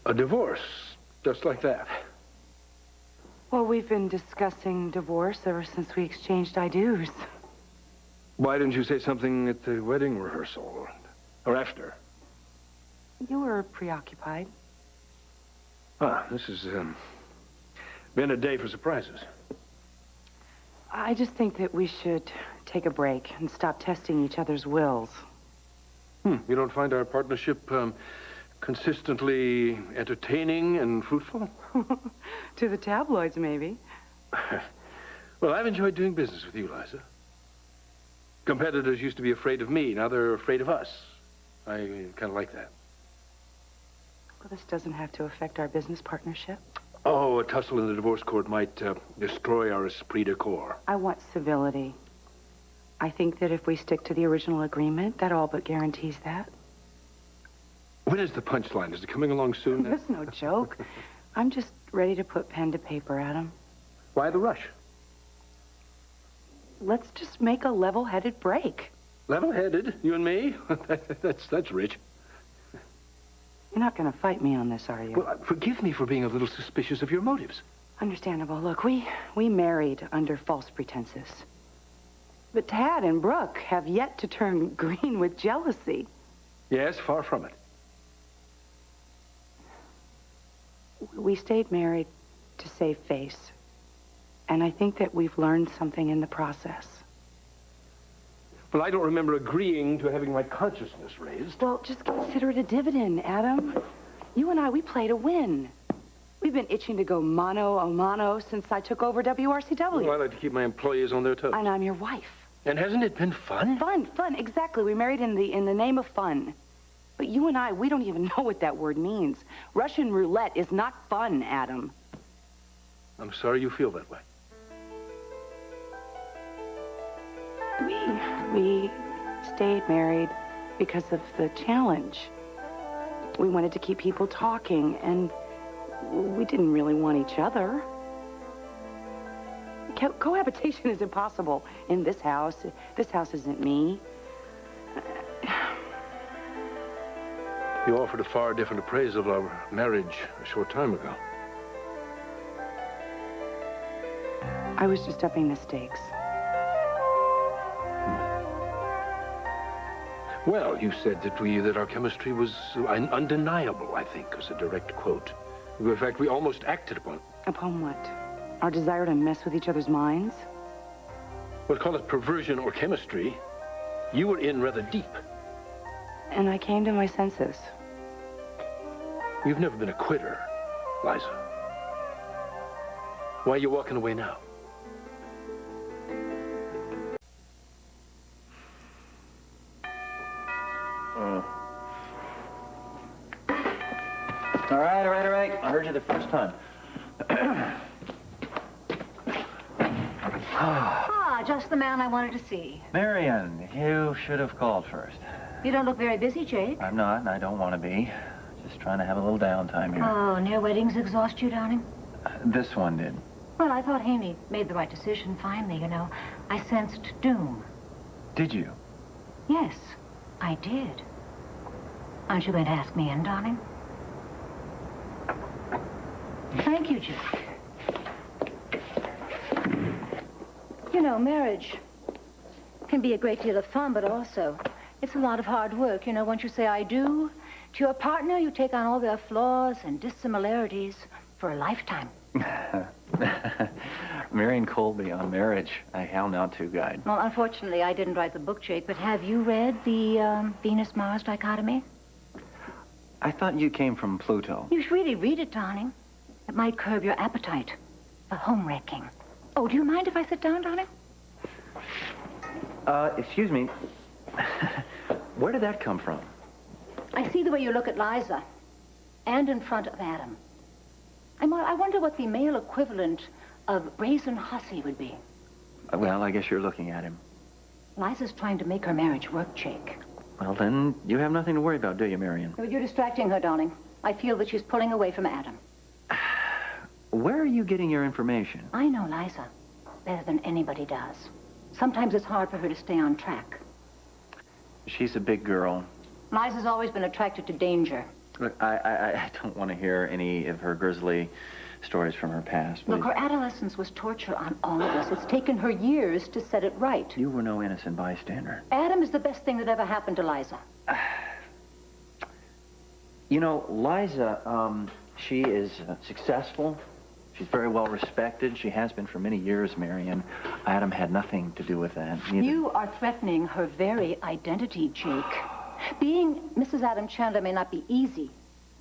A divorce, just like that. Well, we've been discussing divorce ever since we exchanged I-dos. Why didn't you say something at the wedding rehearsal? Or after? You were preoccupied. Ah, this has been a day for surprises. I just think that we should take a break and stop testing each other's wills. You don't find our partnership consistently entertaining and fruitful? To the tabloids, maybe. Well, I've enjoyed doing business with you, Liza. Competitors used to be afraid of me. Now they're afraid of us. I kind of like that. Well, this doesn't have to affect our business partnership. Oh, a tussle in the divorce court might destroy our esprit de corps. I want civility. I think that if we stick to the original agreement, that all but guarantees that. When is the punchline? Is it coming along soon? That's no joke. I'm just ready to put pen to paper, Adam. Why the rush? Let's just make a level-headed break. Level-headed? You and me? That's rich. You're not going to fight me on this, are you? Well, forgive me for being a little suspicious of your motives. Understandable. Look, we married under false pretenses. But Tad and Brooke have yet to turn green with jealousy. Yes, far from it. We stayed married to save face. And I think that we've learned something in the process. Well, I don't remember agreeing to having my consciousness raised. Well, just consider it a dividend, Adam. You and I, we play to win. We've been itching to go mano a mano since I took over WRCW. Well, I like to keep my employees on their toes. And I'm your wife. And hasn't it been fun? Fun, exactly. We married in the name of fun. But you and I, we don't even know what that word means. Russian roulette is not fun, Adam. I'm sorry you feel that way. We stayed married because of the challenge. We wanted to keep people talking, and we didn't really want each other. Cohabitation is impossible in this house. This house isn't me. You offered a far different appraisal of our marriage a short time ago. I was just upping the stakes. Well, you said that our chemistry was undeniable, I think, was a direct quote. In fact, we almost acted upon it. Upon what? Our desire to mess with each other's minds? Well, call it perversion or chemistry. You were in rather deep. And I came to my senses. You've never been a quitter, Liza. Why are you walking away now? All right. I heard you the first time. Just the man I wanted to see. Marion, you should have called first. You don't look very busy, Jake. I'm not, and I don't want to be. Just trying to have a little downtime here. Oh, near weddings exhaust you, darling? This one did. Well, I thought Haney made the right decision finally, you know. I sensed doom. Did you? Yes, I did. Aren't you going to ask me in, darling? Thank you, Jake. You know, marriage can be a great deal of fun, but also it's a lot of hard work. You know, once you say I do to your partner, you take on all their flaws and dissimilarities for a lifetime. Marion Colby on Marriage, a How Not To guide. Well, unfortunately, I didn't write the book, Jake, but have you read the Venus-Mars dichotomy? I thought you came from Pluto. You should really read it, darling. It might curb your appetite for home-wrecking. Oh, do you mind if I sit down, darling? Excuse me. Where did that come from? I see the way you look at Liza, and in front of Adam. I wonder what the male equivalent of brazen hussy would be. Well, I guess you're looking at him. Liza's trying to make her marriage work, Jake. Well, then, you have nothing to worry about, do you, Marion? But you're distracting her, darling. I feel that she's pulling away from Adam. Where are you getting your information? I know Liza better than anybody does. Sometimes it's hard for her to stay on track. She's a big girl. Liza's always been attracted to danger. Look, I don't want to hear any of her grisly stories from her past. Look, her adolescence was torture on all of us. It's taken her years to set it right. You were no innocent bystander. Adam is the best thing that ever happened to Liza. You know, Liza, she is successful. She's very well respected. She has been for many years, Mary, and Adam had nothing to do with that. Neither. You are threatening her very identity, Jake. Being Mrs. Adam Chandler may not be easy,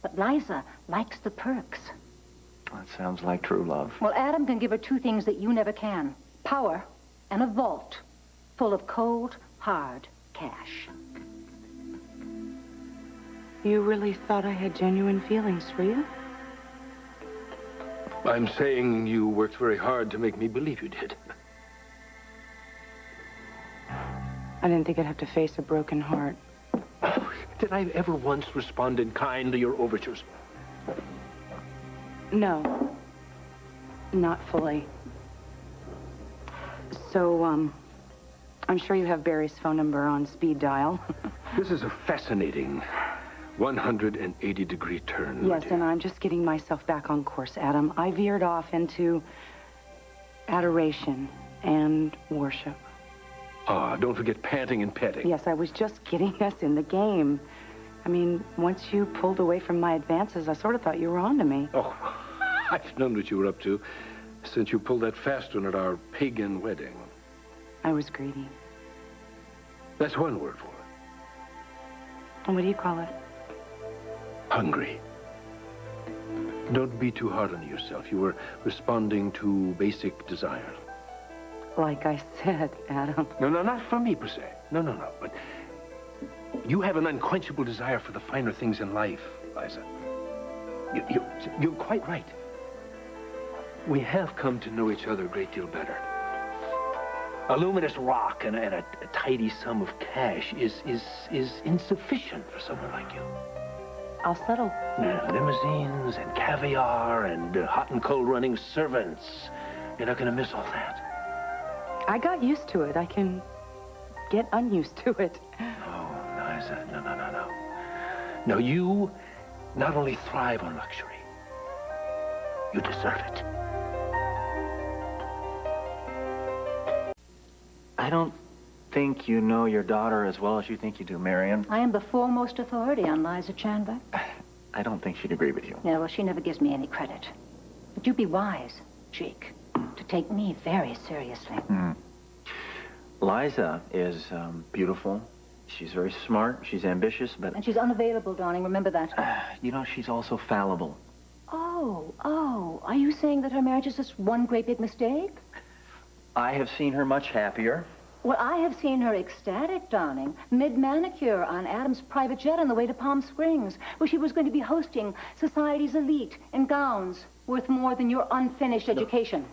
but Liza likes the perks. That sounds like true love. Well, Adam can give her two things that you never can. Power and a vault full of cold, hard cash. You really thought I had genuine feelings for you? I'm saying you worked very hard to make me believe you did. I didn't think I'd have to face a broken heart. Oh, did I ever once respond in kind to your overtures? No. Not fully. So, I'm sure you have Barry's phone number on speed dial. This is a fascinating 180-degree turn. Yes, and I'm just getting myself back on course, Adam. I veered off into adoration and worship. Ah, don't forget panting and petting. Yes, I was just getting us in the game. I mean, once you pulled away from my advances, I sort of thought you were on to me. Oh, I've known what you were up to since you pulled that fast one at our pagan wedding. I was greedy. That's one word for it. And what do you call it? Hungry. Don't be too hard on yourself. You were responding to basic desires. Like I said, Adam. No, not for me, per se. No. But you have an unquenchable desire for the finer things in life, Liza. You're quite right. We have come to know each other a great deal better. A luminous rock and a tidy sum of cash is insufficient for someone like you. I'll settle. Limousines and caviar and hot and cold running servants. You're not going to miss all that. I got used to it. I can get unused to it. Oh, Liza, no. No, you not only thrive on luxury, you deserve it. I don't think you know your daughter as well as you think you do, Marion. I am the foremost authority on Liza Chandler. I don't think she'd agree with you. Yeah, well, she never gives me any credit. But you be wise, Jake, to take me very seriously. Liza is beautiful. She's very smart. She's ambitious, but... And she's unavailable, darling. Remember that. You know, she's also fallible. Oh. Are you saying that her marriage is just one great big mistake? I have seen her much happier. Well, I have seen her ecstatic, darling. Mid-manicure on Adam's private jet on the way to Palm Springs, where she was going to be hosting society's elite in gowns worth more than your unfinished education.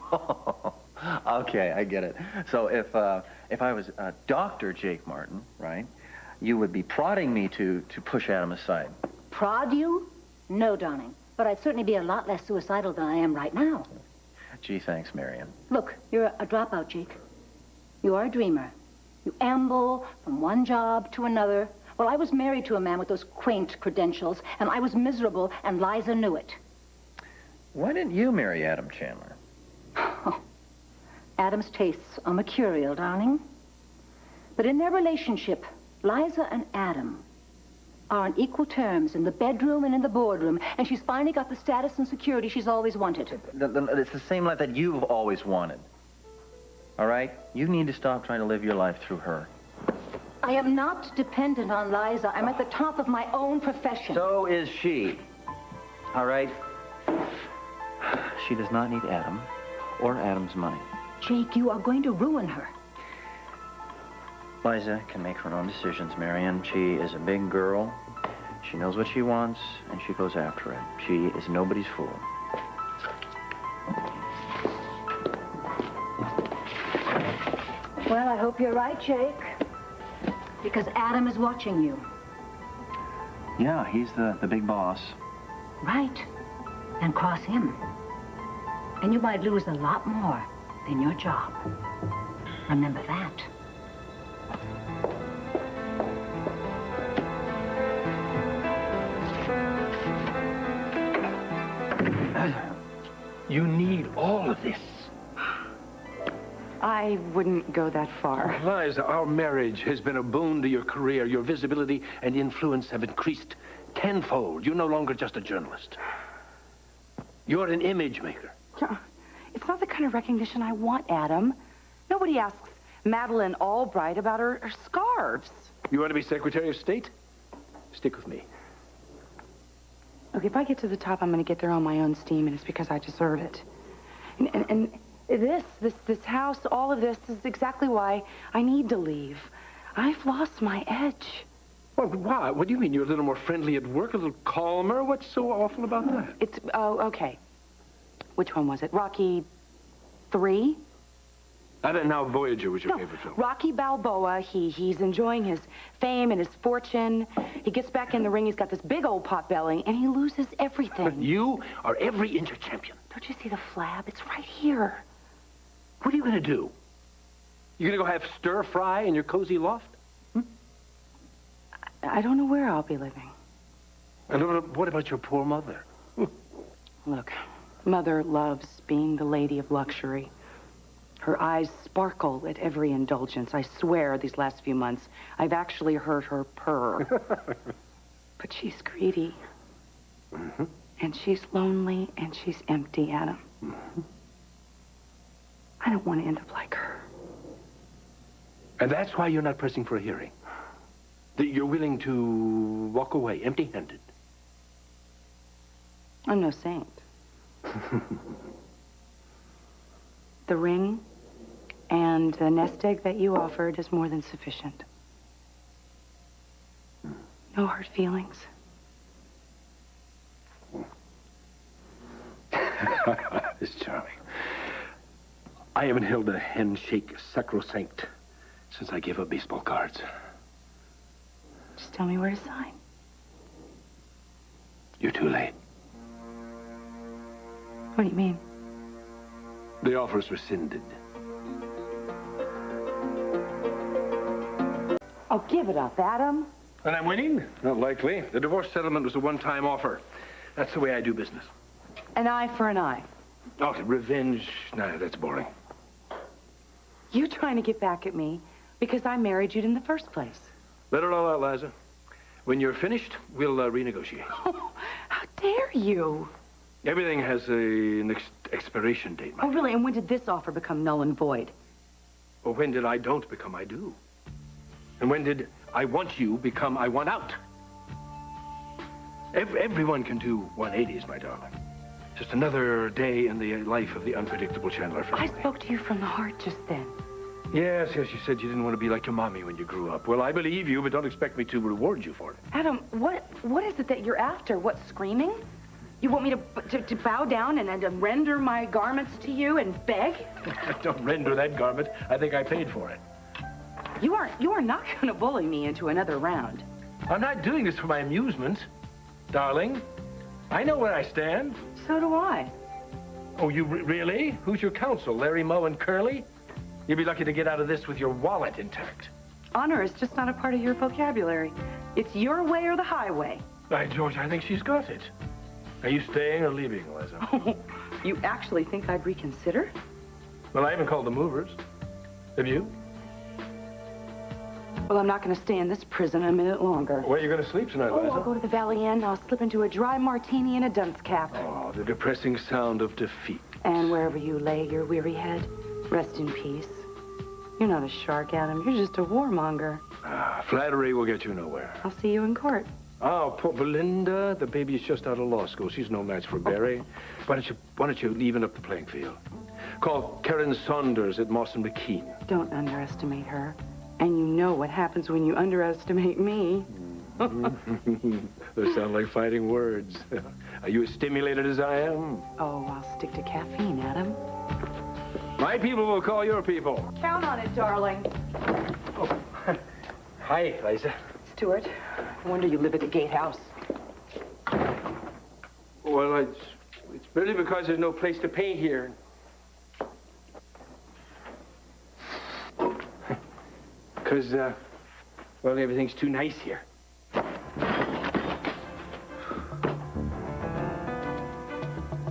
Okay, I get it. So if I was Dr. Jake Martin, right, you would be prodding me to push Adam aside. Prod you? No, darling. But I'd certainly be a lot less suicidal than I am right now. Gee, thanks, Marion. Look, you're a dropout, Jake. You are a dreamer. You amble from one job to another. Well, I was married to a man with those quaint credentials, and I was miserable, and Liza knew it. Why didn't you marry Adam Chandler? Adam's tastes are mercurial, darling. But in their relationship, Liza and Adam are on equal terms in the bedroom and in the boardroom, and she's finally got the status and security she's always wanted. It's the same life that you've always wanted. All right? You need to stop trying to live your life through her. I am not dependent on Liza. I'm at the top of my own profession. So is she. All right? She does not need Adam or Adam's money. Jake, you are going to ruin her. Liza can make her own decisions, Marion. She is a big girl. She knows what she wants, and she goes after it. She is nobody's fool. Well, I hope you're right, Jake. Because Adam is watching you. Yeah, he's the big boss. Right. And cross him. And you might lose a lot more than your job. Remember that. You need all of this. I wouldn't go that far. Liza, our marriage has been a boon to your career. Your visibility and influence have increased tenfold. You're no longer just a journalist. You're an image maker. It's not the kind of recognition I want, Adam. Nobody asks Madeleine Albright about her scarves. You want to be Secretary of State? Stick with me. Look, if I get to the top, I'm going to get there on my own steam, and it's because I deserve it. And this house, all of this is exactly why I need to leave. I've lost my edge. Well, why? What do you mean? You're a little more friendly at work, a little calmer? What's so awful about that? Okay. Which one was it? Rocky 3? Now Voyager was your favorite film. Rocky Balboa, he's enjoying his fame and his fortune. He gets back in the ring, he's got this big old pot belly, and he loses everything. You are every inch a champion. Don't you see the flab? It's right here. What are you going to do? You going to go have stir fry in your cozy loft? I don't know where I'll be living. And what about your poor mother? Look, Mother loves being the lady of luxury. Her eyes sparkle at every indulgence. I swear these last few months, I've actually heard her purr. But she's greedy. Mm-hmm. And she's lonely, and she's empty, Adam. Mm-hmm. I don't want to end up like her. And that's why you're not pressing for a hearing. That you're willing to walk away empty-handed. I'm no saint. The ring and the nest egg that you offered is more than sufficient. No hard feelings. It's charming. I haven't held a handshake sacrosanct since I gave up baseball cards. Just tell me where to sign. You're too late. What do you mean? The offer's rescinded. Oh, give it up, Adam. And I'm winning? Not likely. The divorce settlement was a one-time offer. That's the way I do business. An eye for an eye. Oh, revenge? Nah, that's boring. You trying to get back at me because I married you in the first place. Let it all out, Liza. When you're finished, we'll renegotiate. Oh, how dare you? Everything has an expiration date, my Oh, really? And when did this offer become null and void? Well, when did I don't become I do? And when did I want you become I want out? Everyone can do 180s, my darling. Just another day in the life of the unpredictable Chandler family. I spoke to you from the heart just then. Yes, you said you didn't want to be like your mommy when you grew up. Well, I believe you, but don't expect me to reward you for it. Adam, what is it that you're after? What, screaming? You want me to bow down and render my garments to you and beg? Don't render that garment. I think I paid for it. You are not going to bully me into another round. I'm not doing this for my amusement, darling. I know where I stand. So do I. Oh, you really? Who's your counsel, Larry, Moe, and Curly? You'd be lucky to get out of this with your wallet intact. Honor is just not a part of your vocabulary. It's your way or the highway. By George, I think she's got it. Are you staying or leaving, Liza? Oh, you actually think I'd reconsider? Well, I haven't called the movers. Have you? Well, I'm not going to stay in this prison a minute longer. Where are you going to sleep tonight, Liza? I'll go to the Valley Inn. I'll slip into a dry martini and a dunce cap. Oh, the depressing sound of defeat. And wherever you lay your weary head, rest in peace. You're not a shark, Adam. You're just a warmonger. Flattery will get you nowhere. I'll see you in court. Oh, poor Belinda. The baby's just out of law school. She's no match for Barry. Why don't you even up the playing field? Call Karen Saunders at Moss and McKean. Don't underestimate her. And you know what happens when you underestimate me. Those sound like fighting words. Are you as stimulated as I am? Oh, I'll stick to caffeine, Adam. My people will call your people. Count on it, darling. Oh. Hi, Liza. Stuart, no wonder you live at the gatehouse. Well, it's really because there's no place to paint here. Because, well, everything's too nice here.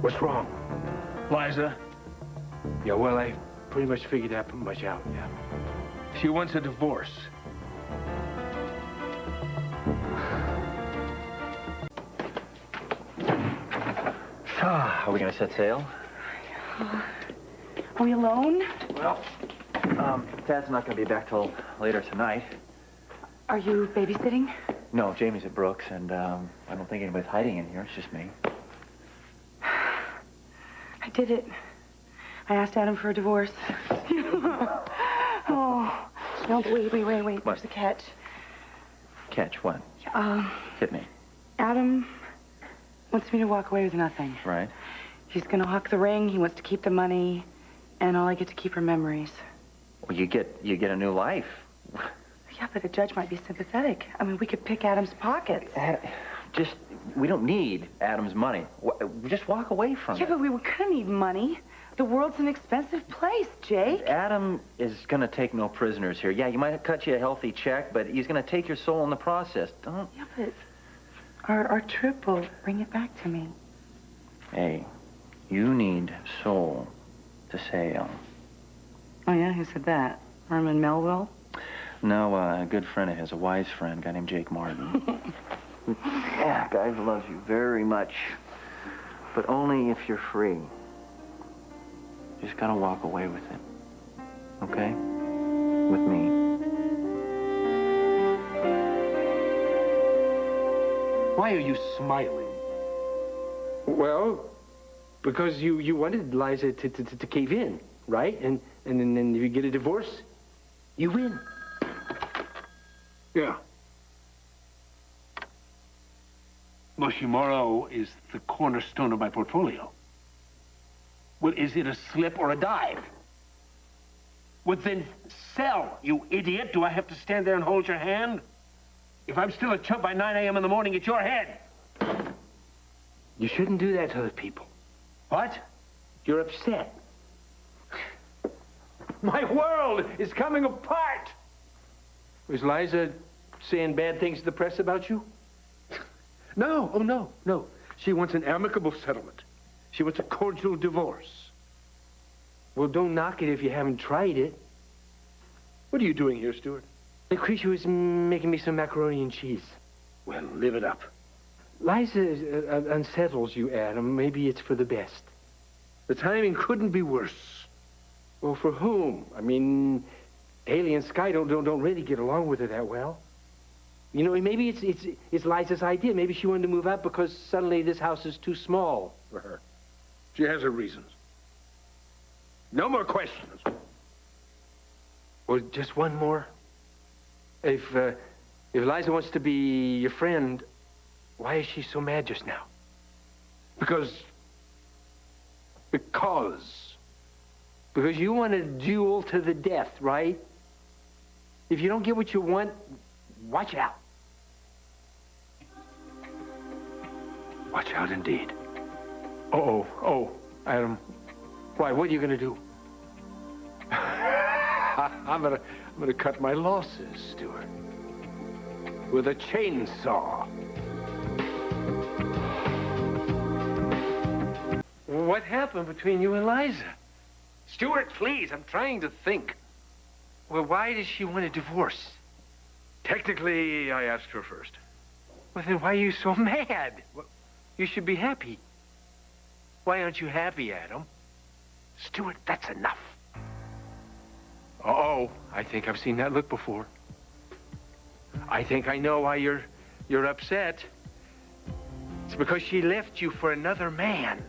What's wrong? Liza? Yeah, well, I pretty much figured that much out, yeah. She wants a divorce. Are we going to set sail? Are we alone? Well, Dad's not going to be back till later tonight. Are you babysitting? No, Jamie's at Brooks, and I don't think anybody's hiding in here. It's just me. I did it. I asked Adam for a divorce. Oh, no, but wait. What? There's a catch. Catch what? Hit me. Adam wants me to walk away with nothing. Right. He's gonna hawk the ring, he wants to keep the money, and all I get to keep are memories. Well, you get a new life. Yeah, but a judge might be sympathetic. I mean, we could pick Adam's pockets. We don't need Adam's money. Just walk away from it. Yeah, but we were gonna need money. The world's an expensive place, Jake. Adam is going to take no prisoners here. Yeah, you might cut you a healthy check, but he's going to take your soul in the process. Don't... Yeah, but our trip will bring it back to me. Hey, you need soul to sail. Oh, yeah? Who said that? Herman Melville? No, a good friend of his, a wise friend, a guy named Jake Martin. Yeah, guy who loves you very much, but only if you're free. Just gotta walk away with it. Okay? With me. Why are you smiling? Well, because you wanted Liza to cave in, right? And then if you get a divorce, you win. Yeah. Moshimoro is the cornerstone of my portfolio. Well, is it a slip or a dive? Well, then sell, you idiot. Do I have to stand there and hold your hand? If I'm still a chump by 9 a.m. in the morning, it's your head. You shouldn't do that to other people. What? You're upset. My world is coming apart. Was Liza saying bad things to the press about you? No, oh, no. She wants an amicable settlement. She wants a cordial divorce. Well, don't knock it if you haven't tried it. What are you doing here, Stuart? Lucretia was making me some macaroni and cheese. Well, live it up. Liza unsettles you, Adam. Maybe it's for the best. The timing couldn't be worse. Well, for whom? I mean, Haley and Sky don't really get along with her that well. You know, maybe it's Liza's idea. Maybe she wanted to move out because suddenly this house is too small for her. She has her reasons. No more questions. Well, just one more. If Liza wants to be your friend, why is she so mad just now? Because you want a duel to the death, right? If you don't get what you want, watch out. Watch out indeed. Oh, Adam. Why, what are you gonna do? I'm gonna cut my losses, Stuart. With a chainsaw. What happened between you and Liza? Stuart, please, I'm trying to think. Well, why does she want a divorce? Technically, I asked her first. Well, then why are you so mad? Well, you should be happy. Why aren't you happy, Adam? Stuart, that's enough. Uh-oh, I think I've seen that look before. I think I know why you're upset. It's because she left you for another man.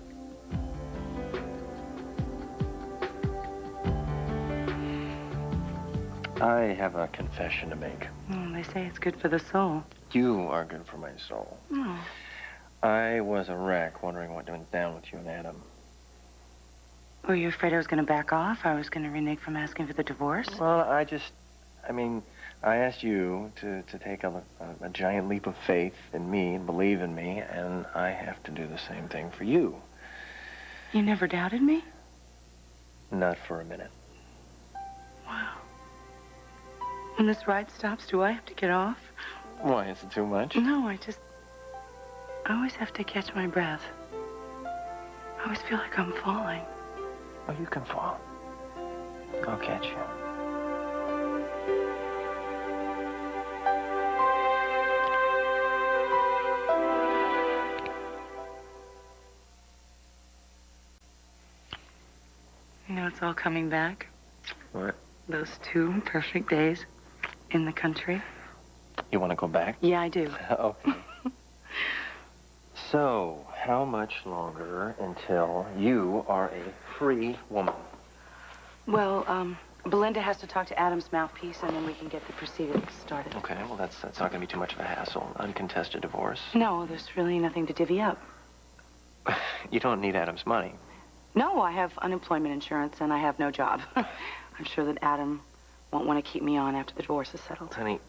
I have a confession to make. They say it's good for the soul. You are good for my soul. Oh. I was a wreck wondering what went down with you and Adam. Were you afraid I was going to back off? I was going to renege from asking for the divorce? Well, I asked you to take a giant leap of faith in me and believe in me, and I have to do the same thing for you. You never doubted me? Not for a minute. Wow. When this ride stops, do I have to get off? Why, is it too much? No, I always have to catch my breath. I always feel like I'm falling. Oh, you can fall. I'll catch you. You know, it's all coming back. What? Those 2 perfect days in the country. You want to go back? Yeah, I do. Okay. So, how much longer until you are a free woman? Well, Belinda has to talk to Adam's mouthpiece, and then we can get the proceedings started. Okay, well, that's not going to be too much of a hassle. Uncontested divorce. No, there's really nothing to divvy up. You don't need Adam's money. No, I have unemployment insurance, and I have no job. I'm sure that Adam won't want to keep me on after the divorce is settled. Honey,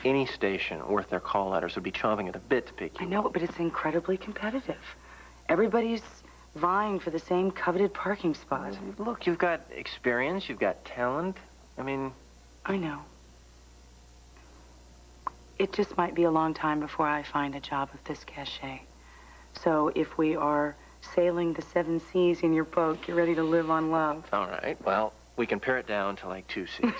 any station worth their call letters would be chomping at the bit to pick you. I know, but it's incredibly competitive. Everybody's vying for the same coveted parking spot. Look, you've got experience, you've got talent. I mean... I know. It just might be a long time before I find a job of this cachet. So if we are sailing the 7 seas in your boat, get ready to live on love. All right, well, we can pare it down to like 2 seas.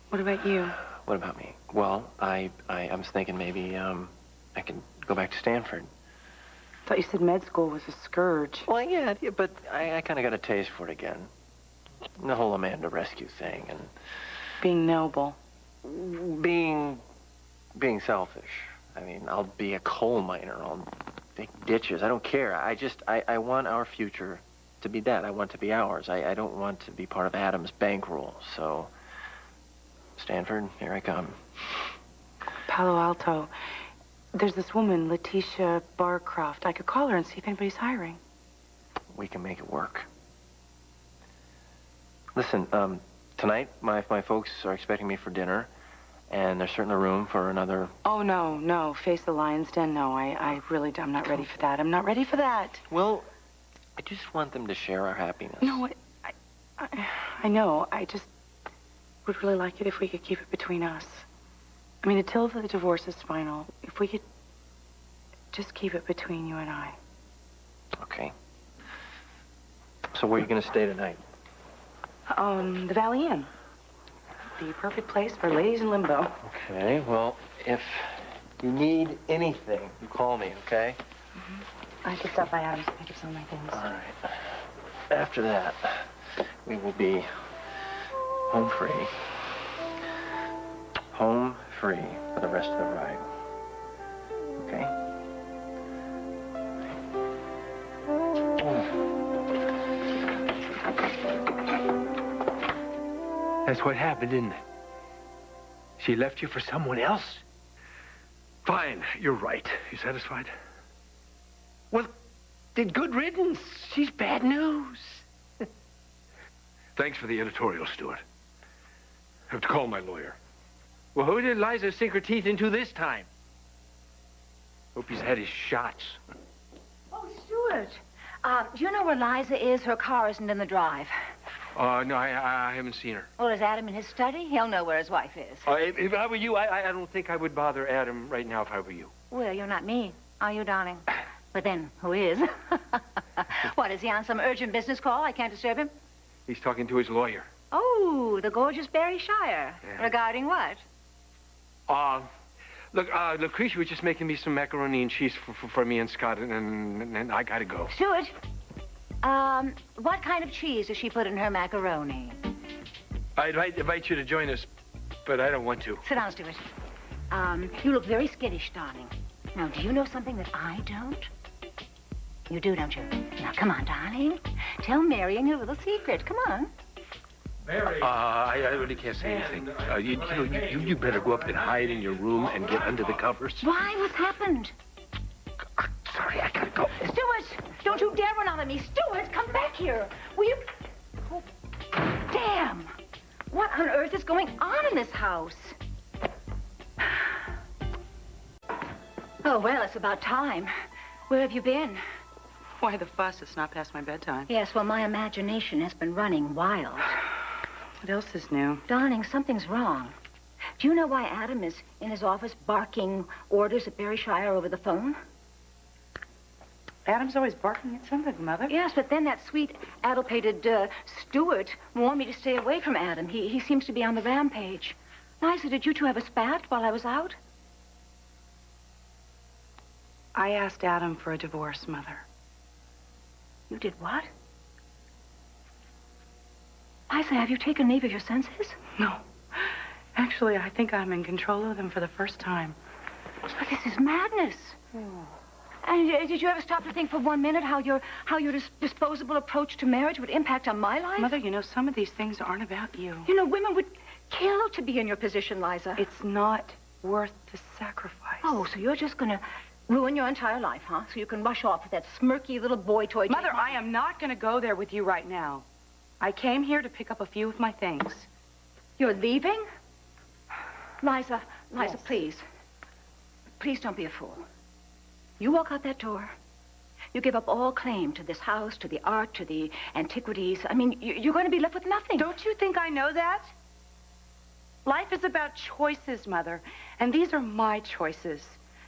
What about you? What about me? Well, I was thinking maybe I can go back to Stanford. I thought you said med school was a scourge. Well, yeah, but I kind of got a taste for it again. The whole Amanda rescue thing and... Being noble. Being selfish. I mean, I'll be a coal miner. I'll dig ditches. I don't care. I want our future to be that. I want to be ours. I don't want to be part of Adam's bankroll. So, Stanford, here I come. Palo Alto. There's this woman, Letitia Barcroft. I could call her and see if anybody's hiring. We can make it work. Listen, tonight my folks are expecting me for dinner, and there's certainly room for another... Oh, no. Face the Lion's Den, no. I'm not ready for that. I'm not ready for that. Well, I just want them to share our happiness. No, I know. I just would really like it if we could keep it between us. I mean, until the divorce is final, if we could just keep it between you and I. Okay. So where are you going to stay tonight? The Valley Inn. The perfect place for ladies in limbo. Okay, well, if you need anything, you call me, okay? Mm-hmm. I could stop by Adam's and pick up some of my things. All right. After that, we will be home free. Home free for the rest of the ride. Okay? That's what happened, didn't it? She left you for someone else? Fine, you're right. You satisfied? Well, then good riddance. She's bad news. Thanks for the editorial, Stuart. I have to call my lawyer. Well, who did Liza sink her teeth into this time? Hope he's had his shots. Oh, Stuart. Do you know where Liza is? Her car isn't in the drive. No, I haven't seen her. Well, is Adam in his study? He'll know where his wife is. If I were you, I don't think I would bother Adam right now if I were you. Well, you're not me, are you, darling? But then, who is? What, is he on some urgent business call? I can't disturb him? He's talking to his lawyer. Oh, the gorgeous Barry Shire. Yeah. Regarding what? Look, Lucretia was just making me some macaroni and cheese for me and Scott, and I gotta go. Stuart, what kind of cheese does she put in her macaroni? I'd invite you to join us, but I don't want to. Sit down, Stuart. You look very skittish, darling. Now, do you know something that I don't? You do, don't you? Now, come on, darling. Tell Marion your little secret. Come on. Mary. I really can't say anything. You better go up and hide in your room and get under the covers. Why? What's happened? Sorry, I gotta go. Stuart! Don't you dare run out on me. Stuart, come back here. Will you... Oh, damn. What on earth is going on in this house? Oh, well, it's about time. Where have you been? Why the fuss? It's not past my bedtime. Yes, well, my imagination has been running wild. What else is new? Darling, something's wrong. Do you know why Adam is in his office barking orders at Barry Shire over the phone? Adam's always barking at somebody, Mother. Yes, but then that sweet, addle-pated Stuart warned me to stay away from Adam. He seems to be on the rampage. Liza, did you two have a spat while I was out? I asked Adam for a divorce, Mother. You did what? Liza, have you taken leave of your senses? No. Actually, I think I'm in control of them for the first time. But this is madness. And did you ever stop to think for 1 minute how your disposable approach to marriage would impact on my life? Mother, you know, some of these things aren't about you. You know, women would kill to be in your position, Liza. It's not worth the sacrifice. Oh, so you're just gonna ruin your entire life, huh? So you can rush off with that smirky little boy toy. Mother, I am not gonna go there with you right now. I came here to pick up a few of my things. You're leaving? Liza, Yes. please. Please don't be a fool. You walk out that door. You give up all claim to this house, to the art, to the antiquities. I mean, you're going to be left with nothing. Don't you think I know that? Life is about choices, Mother, and these are my choices.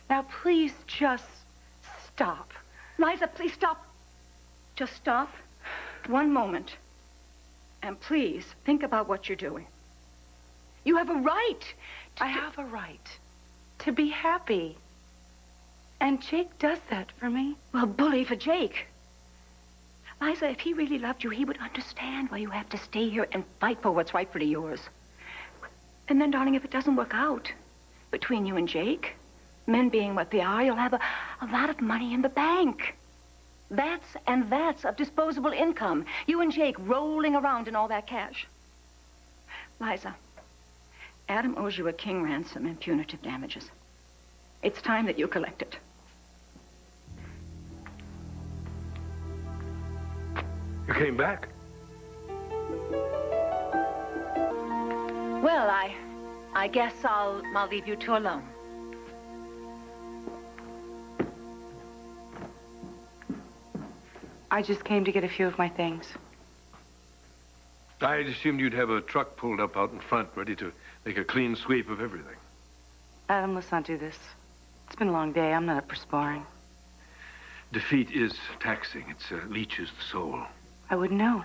Now, please just stop. Liza, please stop. Just stop 1 moment. And please, think about what you're doing. You have a right. I have a right to be happy. And Jake does that for me. Well, bully for Jake. Liza, if he really loved you, he would understand why you have to stay here and fight for what's rightfully yours. And then, darling, if it doesn't work out between you and Jake, men being what they are, you'll have a lot of money in the bank. That's of disposable income. You and Jake rolling around in all that cash. Liza, Adam owes you a king ransom and punitive damages. It's time that you collect it. You came back? Well, I guess I'll leave you two alone. I just came to get a few of my things. I had assumed you'd have a truck pulled up out in front, ready to make a clean sweep of everything. Adam, let's not do this. It's been a long day. I'm not up for sparring. Defeat is taxing. It leeches the soul. I wouldn't know.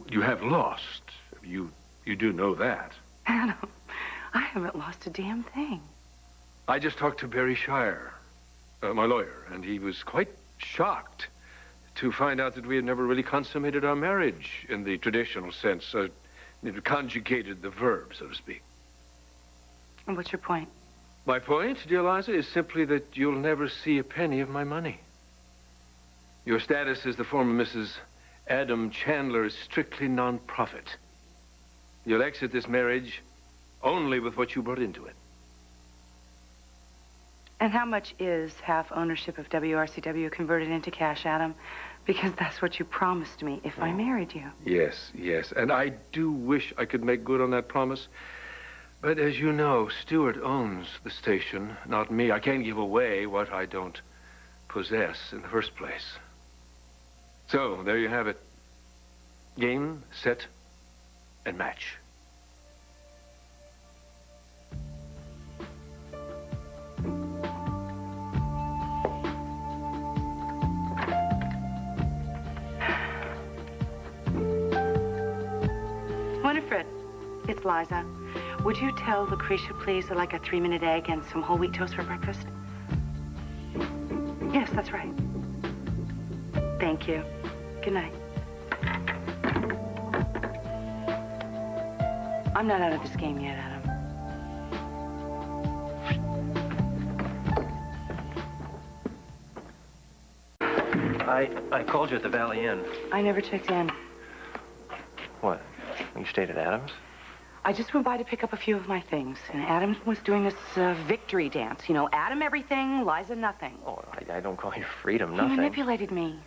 You have lost. You do know that. Adam, I haven't lost a damn thing. I just talked to Barry Shire, my lawyer, and he was quite shocked to find out that we had never really consummated our marriage in the traditional sense. It conjugated the verb, so to speak. And what's your point? My point, dear Liza, is simply that you'll never see a penny of my money. Your status as the former Mrs. Adam Chandler is strictly non-profit. You'll exit this marriage only with what you brought into it. And how much is half ownership of WRCW converted into cash, Adam? Because that's what you promised me if I married you. Yes, yes. And I do wish I could make good on that promise. But as you know, Stuart owns the station, not me. I can't give away what I don't possess in the first place. So, there you have it. Game, set, and match. Winifred, it's Liza. Would you tell Lucretia, please, I'd like a 3-minute egg and some whole wheat toast for breakfast? Yes, that's right. Thank you. Good night. I'm not out of this game yet, Adam. I called you at the Valley Inn. I never checked in. What? You stayed at Adam's? I just went by to pick up a few of my things, and Adam was doing this victory dance. You know, Adam everything, Liza nothing. Oh, I don't call your freedom He nothing. manipulated me.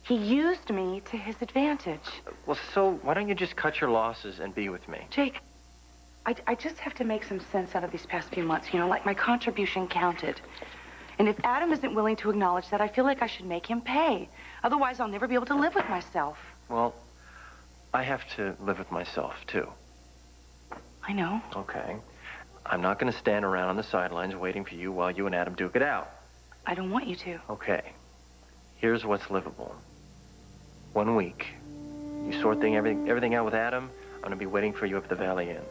He used me to his advantage. Well, so why don't you just cut your losses and be with me? Jake, I just have to make some sense out of these past few months. You know, like my contribution counted. And if Adam isn't willing to acknowledge that, I feel like I should make him pay. Otherwise, I'll never be able to live with myself. Well, I have to live with myself, too. I know. Okay. I'm not going to stand around on the sidelines waiting for you while you and Adam duke it out. I don't want you to. Okay. Here's what's livable. 1 week. You sort everything out with Adam. I'm going to be waiting for you up at the Valley Inn.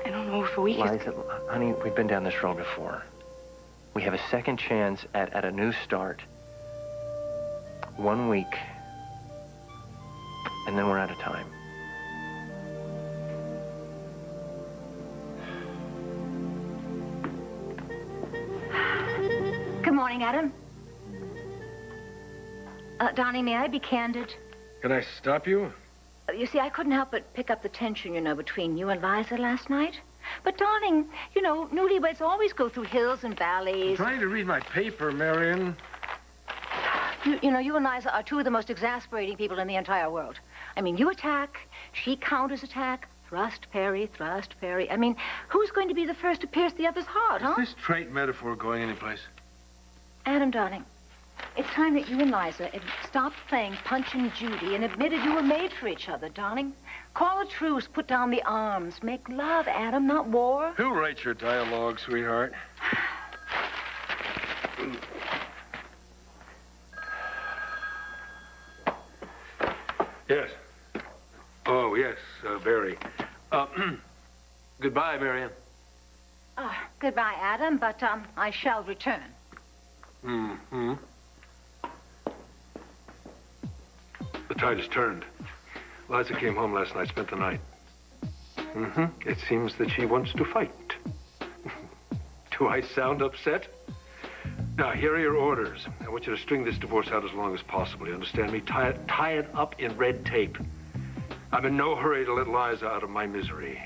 I don't know if a week is... Liza, honey, we've been down this road before. We have a second chance at a new start. 1 week. And then we're out of time. Good morning, Adam. Darling, may I be candid? Can I stop you? You see, I couldn't help but pick up the tension, between you and Liza last night. But, darling, newlyweds always go through hills and valleys. I'm trying to read my paper, Marion. You and Liza are two of the most exasperating people in the entire world. I mean, you attack, she counters-attack, thrust, parry, thrust, parry. I mean, who's going to be the first to pierce the other's heart, huh? Is this trite metaphor going anyplace? Adam, darling, it's time that you and Liza stopped playing Punch and Judy and admitted you were made for each other, darling. Call a truce, put down the arms. Make love, Adam, not war. Who writes your dialogue, sweetheart? Yes. Oh, yes, very. Goodbye, Marion. Goodbye, Adam, but I shall return. Mm-hmm. The tide has turned. Liza came home last night, spent the night. Mm-hmm. It seems that she wants to fight. Do I sound upset? Now, here are your orders. I want you to string this divorce out as long as possible. You understand me? Tie it up in red tape. I'm in no hurry to let Liza out of my misery.